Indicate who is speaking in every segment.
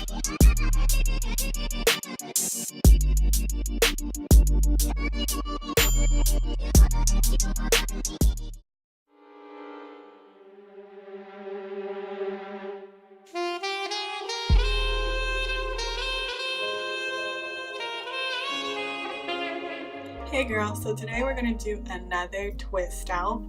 Speaker 1: Hey girl, so today we're going to do another twist out,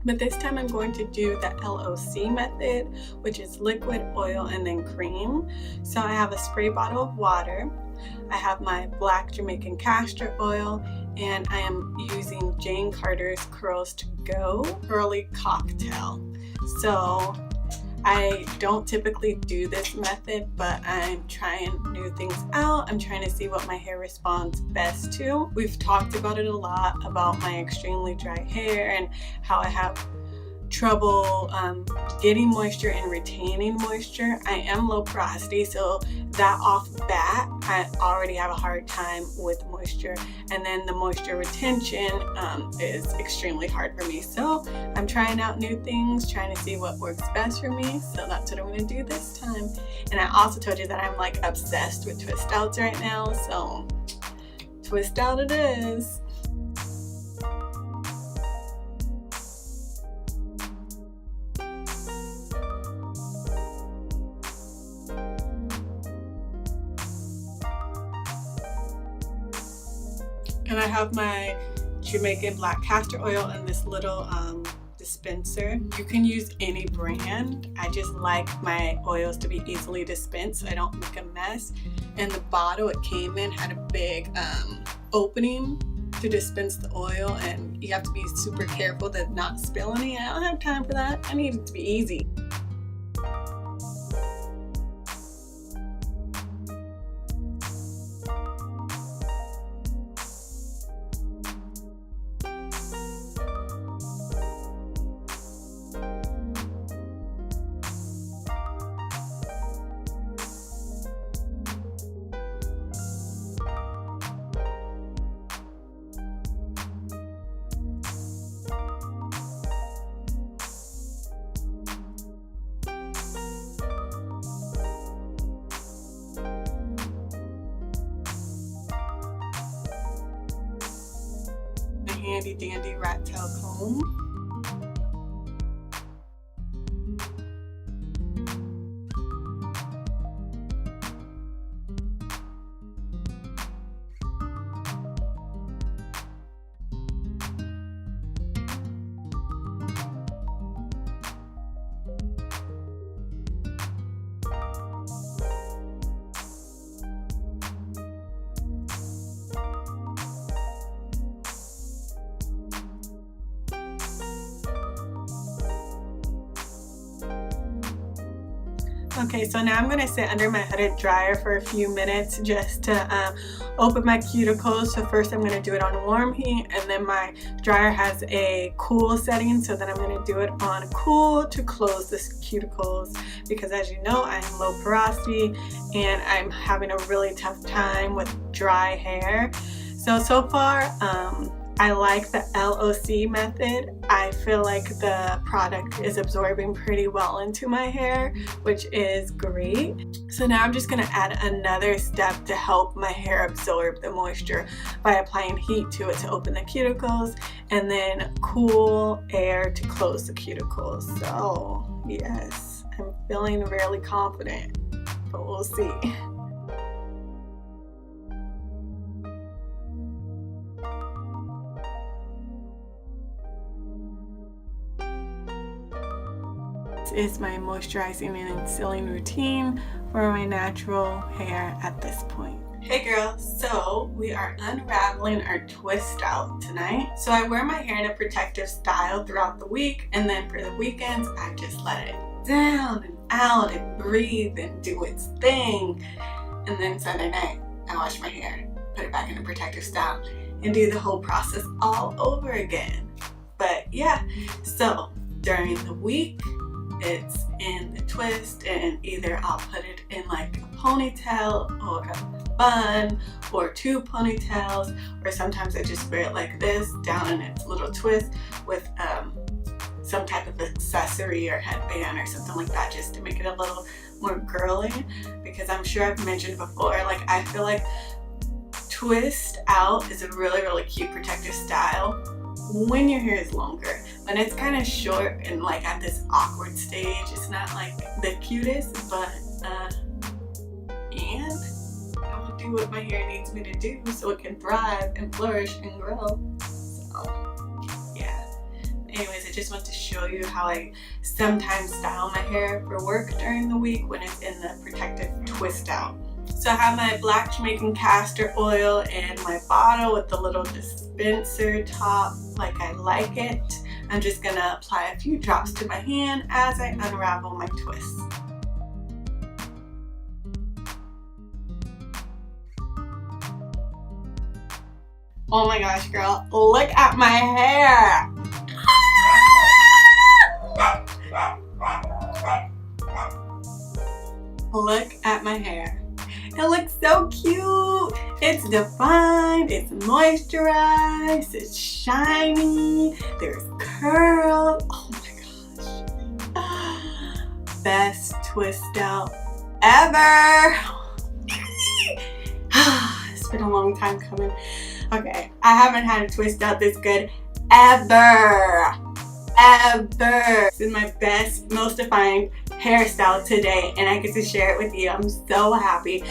Speaker 1: but this time I'm going to do the LOC method, which is liquid, oil, and then cream. So I have a spray bottle of water, I have my black Jamaican castor oil, and I am using Jane Carter's Curls to Go Curly Cocktail. So I don't typically do this method, but I'm trying new things out. I'm trying to see what my hair responds best to. We've talked about it a lot, about my extremely dry hair and how I have trouble getting moisture and retaining moisture. I am low porosity, so that off bat I already have a hard time with moisture, and then the moisture retention is extremely hard for me. So I'm trying out new things, trying to see what works best for me. So that's what I'm going to do this time. And I also told you that I'm like obsessed with twist outs right now, so twist out it is. And I have my Jamaican black castor oil in this little dispenser. You can use any brand. I just like my oils to be easily dispensed so I don't make a mess. And the bottle it came in had a big opening to dispense the oil, and you have to be super careful to not spill any. I don't have time for that. I need it to be easy. Handy dandy rat tail comb. Okay, so now I'm going to sit under my hooded dryer for a few minutes just to open my cuticles. So first I'm going to do it on warm heat, and then my dryer has a cool setting, so then I'm going to do it on cool to close the cuticles, because as you know, I'm low porosity and I'm having a really tough time with dry hair. So far, I like the LOC method. I feel like the product is absorbing pretty well into my hair, which is great. So now I'm just going to add another step to help my hair absorb the moisture by applying heat to it to open the cuticles, and then cool air to close the cuticles. So yes, I'm feeling really confident, but we'll see. Is my moisturizing and sealing routine for my natural hair at this point. Hey girl, so we are unraveling our twist out tonight. So I wear my hair in a protective style throughout the week, and then for the weekends I just let it down and out and breathe and do its thing. And then Sunday night I wash my hair, put it back in a protective style, and do the whole process all over again. But yeah, so during the week it's in the twist, and either I'll put it in like a ponytail or a bun or two ponytails, or sometimes I just wear it like this down in its little twist with some type of accessory or headband or something like that, just to make it a little more curly, because I'm sure I've mentioned before, like I feel like twist out is a really cute protective style when your hair is longer. When it's kind of short and like at this awkward stage, it's not like the cutest, but and I'll do what my hair needs me to do so it can thrive and flourish and grow. So yeah. Anyways, I just want to show you how I sometimes style my hair for work during the week when it's in the protective twist out. So I have my black Jamaican castor oil in my bottle with the little dispenser top like I like it. I'm just gonna apply a few drops to my hand as I unravel my twists. Oh my gosh, girl, look at my hair! Look at my hair. It looks so cute. It's defined, it's moisturized, it's shiny, there's curls. Oh my gosh. Best twist out ever. It's been a long time coming. Okay, I haven't had a twist out this good ever. This is my best, most defined hairstyle today, and I get to share it with you. I'm so happy.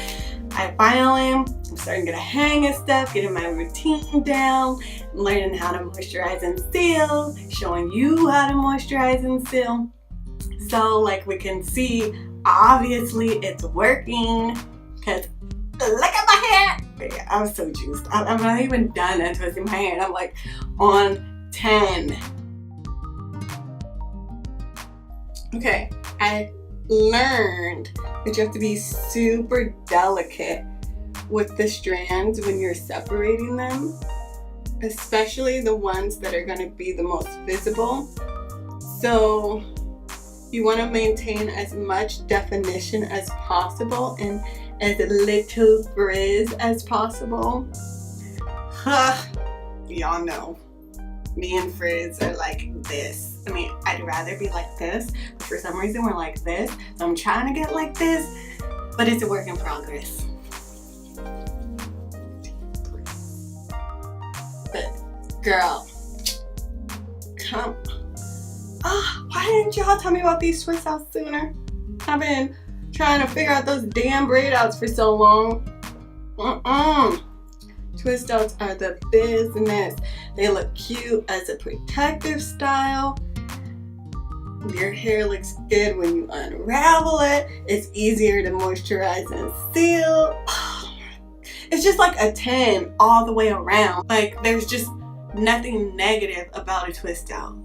Speaker 1: I'm starting to get a hang of stuff, getting my routine down, learning how to moisturize and seal, showing you how to moisturize and seal. So like we can see, obviously it's working, because look at my hair. Yeah, I'm so juiced. I'm not even done untwisting my hair, and I'm like on 10. Okay, I learned that you have to be super delicate with the strands when you're separating them, especially the ones that are going to be the most visible. So you want to maintain as much definition as possible and as little frizz as possible. Y'all know me and frizz are like this. I mean, I'd rather be like this, but for some reason we're like this. So I'm trying to get like this, but it's a work in progress. But girl, come. Why didn't y'all tell me about these twist outs sooner? I've been trying to figure out those damn braid outs for so long. Twist outs are the business. They look cute as a protective style. Your hair looks good when you unravel it. It's easier to moisturize and seal. It's just like a 10 all the way around. Like there's just nothing negative about a twist out.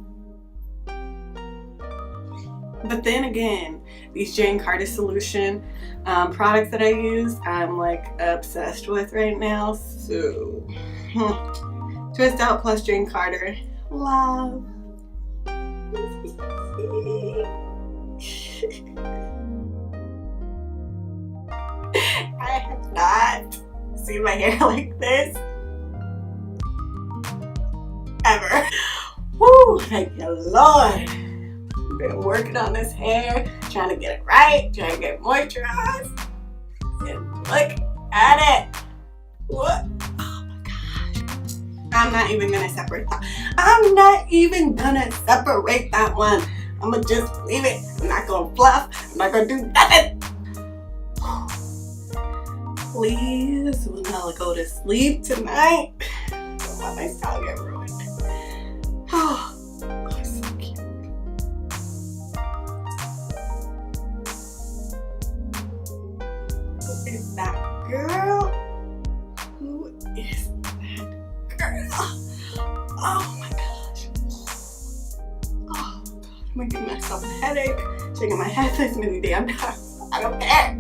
Speaker 1: But then again, these Jane Carter Solution products that I use, I'm like obsessed with right now. So, twist out plus Jane Carter, love. I have not seen my hair like this ever. Woo! Thank you, Lord. Been working on this hair, trying to get it right, trying to get it moisturized, and look at it. What? Oh my gosh. I'm not even gonna separate that. I'm not even gonna separate that one. I'm gonna just leave it. I'm not gonna fluff. I'm not gonna do nothing. Please, when I go to sleep tonight, don't let my style get ruined. Oh, so cute. Who is that girl? Who is that girl? Oh my gosh. Oh god, I'm gonna give myself a headache, shaking my head this many damn times. I don't care.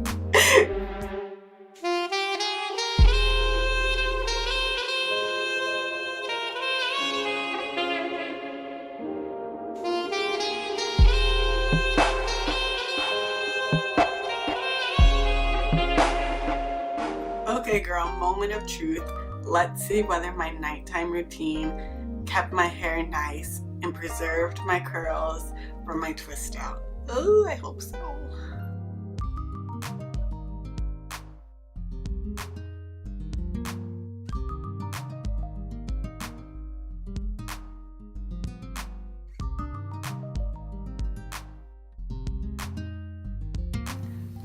Speaker 1: Okay girl, moment of truth. Let's see whether my nighttime routine kept my hair nice and preserved my curls for my twist out. Oh, I hope so.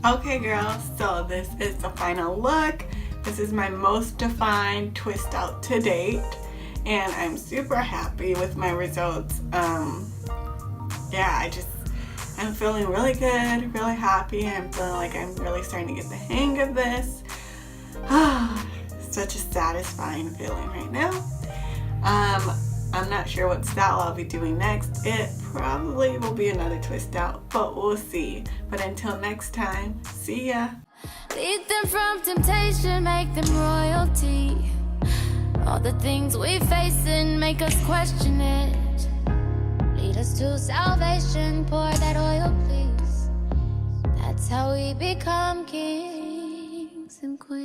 Speaker 1: Okay girls, so this is the final look. This is my most defined twist out to date, and I'm super happy with my results. Yeah, I'm feeling really good, really happy. I'm feeling like I'm really starting to get the hang of this. Such a satisfying feeling right now. I'm not sure what style I'll be doing next. It probably will be another twist out, but we'll see. But until next time, see ya.
Speaker 2: Lead them from temptation, make them royalty. All the things we face and make us question it. Lead us to salvation, pour that oil, please. That's how we become kings and queens.